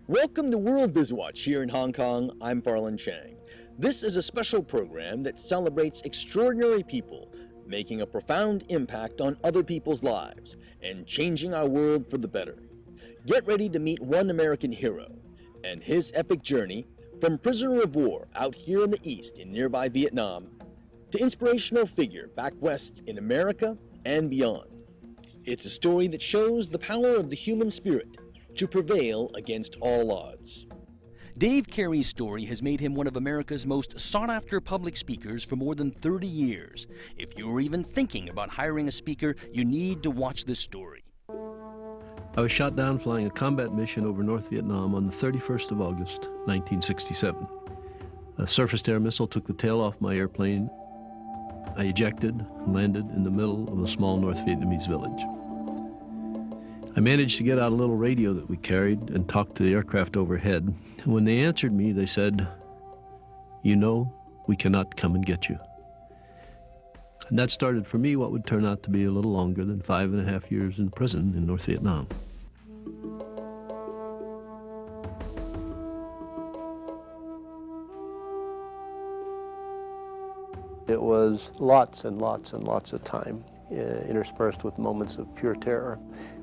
Welcome to World BizWatch here in Hong Kong. I'm Farlan Chang. This is a special program that celebrates extraordinary people making a profound impact on other people's lives and changing our world for the better. Get ready to meet one American hero and his epic journey from prisoner of war out here in the East in nearby Vietnam to inspirational figure back west in America and beyond. It's a story that shows the power of the human spirit to prevail against all odds. Dave Carey's story has made him one of America's most sought-after public speakers for more than 30 years. If you were even thinking about hiring a speaker, you need to watch this story. I was shot down flying a combat mission over North Vietnam on the 31st of August, 1967. A surface-to-air missile took the tail off my airplane. I ejected and landed in the middle of a small North Vietnamese village. I managed to get out a little radio that we carried and talk to the aircraft overhead. And when they answered me, they said, "You know, we cannot come and get you." And that started for me what would turn out to be a little longer than 5.5 years in prison in North Vietnam. It was lots and lots and lots of time, interspersed with moments of pure terror.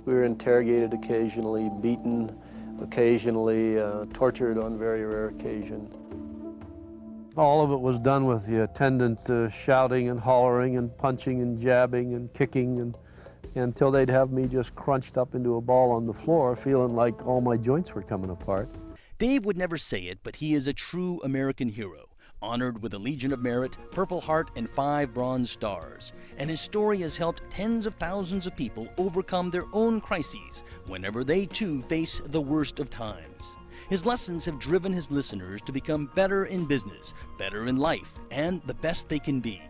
We were interrogated occasionally, beaten occasionally, tortured on very rare occasion. All of it was done with the attendant shouting and hollering and punching and jabbing and kicking and until they'd have me just crunched up into a ball on the floor, feeling like all my joints were coming apart. Dave would never say it, but he is a true American hero, honored with a Legion of Merit, Purple Heart, and 5 Bronze Stars. And his story has helped tens of thousands of people overcome their own crises whenever they too face the worst of times. His lessons have driven his listeners to become better in business, better in life, and the best they can be.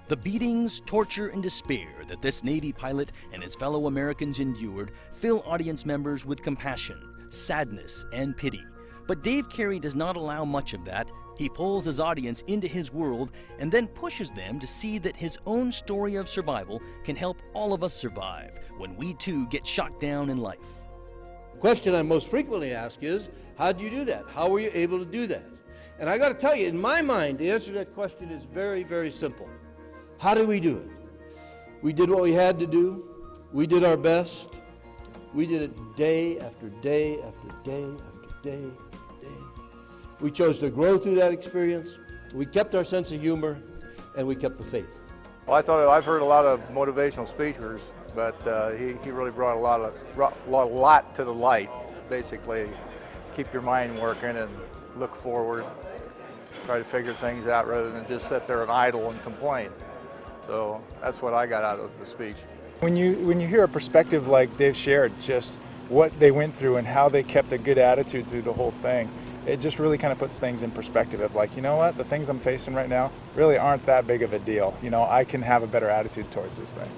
The beatings, torture, and despair that this Navy pilot and his fellow Americans endured fill audience members with compassion, sadness, and pity. But Dave Carey does not allow much of that. He pulls his audience into his world and then pushes them to see that his own story of survival can help all of us survive when we too get shot down in life. The question I most frequently ask is, how do you do that? How were you able to do that? And I got to tell you, in my mind, the answer to that question is very, very simple. How did we do it? We did what we had to do. We did our best. We did it day after day after day after day. We chose to grow through that experience. We kept our sense of humor, and we kept the faith. Well, I've heard a lot of motivational speakers, but he really brought a lot to the light. Basically, keep your mind working and look forward. Try to figure things out rather than just sit there and idle and complain. So that's what I got out of the speech. When you hear a perspective like Dave shared, just what they went through and how they kept a good attitude through the whole thing, it just really kind of puts things in perspective of like, you know what, the things I'm facing right now really aren't that big of a deal. You know, I can have a better attitude towards this thing.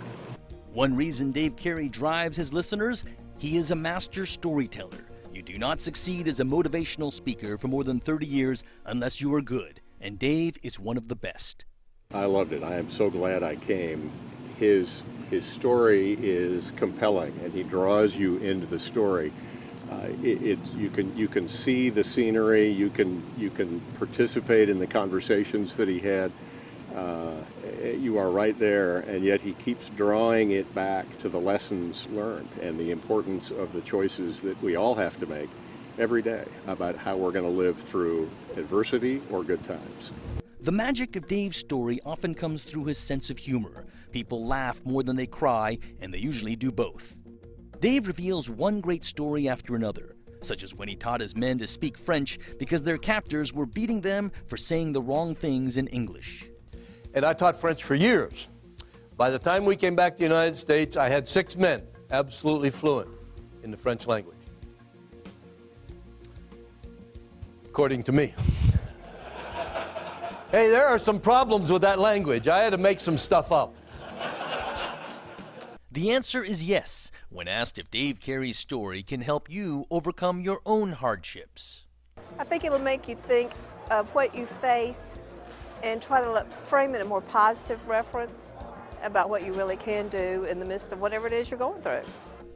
One reason Dave Carey drives his listeners, he is a master storyteller. You do not succeed as a motivational speaker for more than 30 years unless you are good, and Dave is one of the best. I loved it. I am so glad I came. His story is compelling, and he draws you into the story. You can see the scenery. You can participate in the conversations that he had. You are right there, and yet he keeps drawing it back to the lessons learned and the importance of the choices that we all have to make every day about how we're going to live through adversity or good times. The magic of Dave's story often comes through his sense of humor. People laugh more than they cry, and they usually do both. Dave reveals one great story after another, such as when he taught his men to speak French because their captors were beating them for saying the wrong things in English. And I taught French for years. By the time we came back to the United States, I had 6 men absolutely fluent in the French language, according to me. Hey, there are some problems with that language. I had to make some stuff up. The answer is yes, when asked if Dave Carey's story can help you overcome your own hardships. I think it'll make you think of what you face and try to frame it in a more positive reference about what you really can do in the midst of whatever it is you're going through.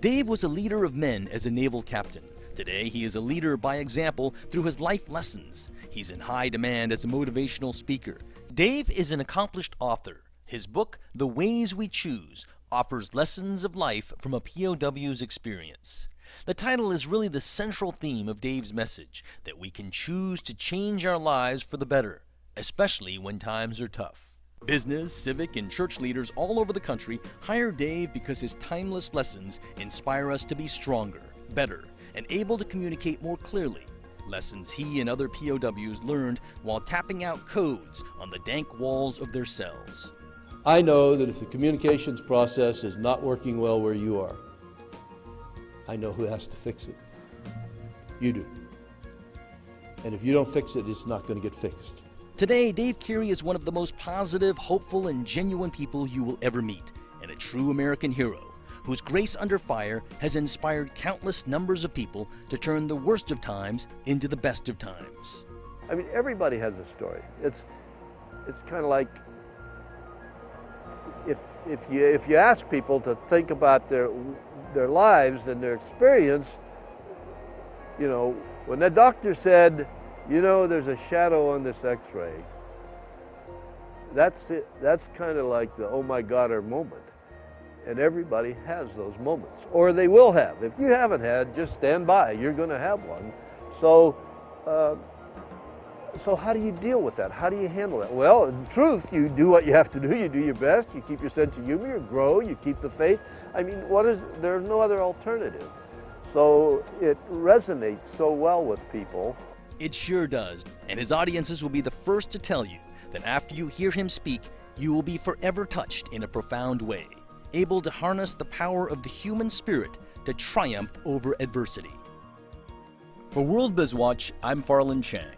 Dave was a leader of men as a naval captain. Today, he is a leader by example through his life lessons. He's in high demand as a motivational speaker. Dave is an accomplished author. His book, The Ways We Choose, offers lessons of life from a POW's experience. The title is really the central theme of Dave's message, that we can choose to change our lives for the better, especially when times are tough. Business, civic, and church leaders all over the country hire Dave because his timeless lessons inspire us to be stronger, better, and able to communicate more clearly. Lessons he and other POWs learned while tapping out codes on the dank walls of their cells. I know that if the communications process is not working well where you are, I know who has to fix it. You do. And if you don't fix it, it's not going to get fixed. Today, Dave Carey is one of the most positive, hopeful, and genuine people you will ever meet, and a true American hero, whose grace under fire has inspired countless numbers of people to turn the worst of times into the best of times. I mean, everybody has a story. It's kind of like if you ask people to think about their lives and their experience, you know, when the doctor said, you know, there's a shadow on this x-ray, that's it. That's kind of like the oh my God moment. And everybody has those moments, or they will have. If you haven't had, just stand by. You're going to have one. So how do you deal with that? How do you handle that? Well, in truth, you do what you have to do. You do your best. You keep your sense of humor. You grow. You keep the faith. I mean, there's no other alternative. So it resonates so well with people. It sure does, and his audiences will be the first to tell you that after you hear him speak, you will be forever touched in a profound way, able to harness the power of the human spirit to triumph over adversity. For World BizWatch, I'm Farland Chang.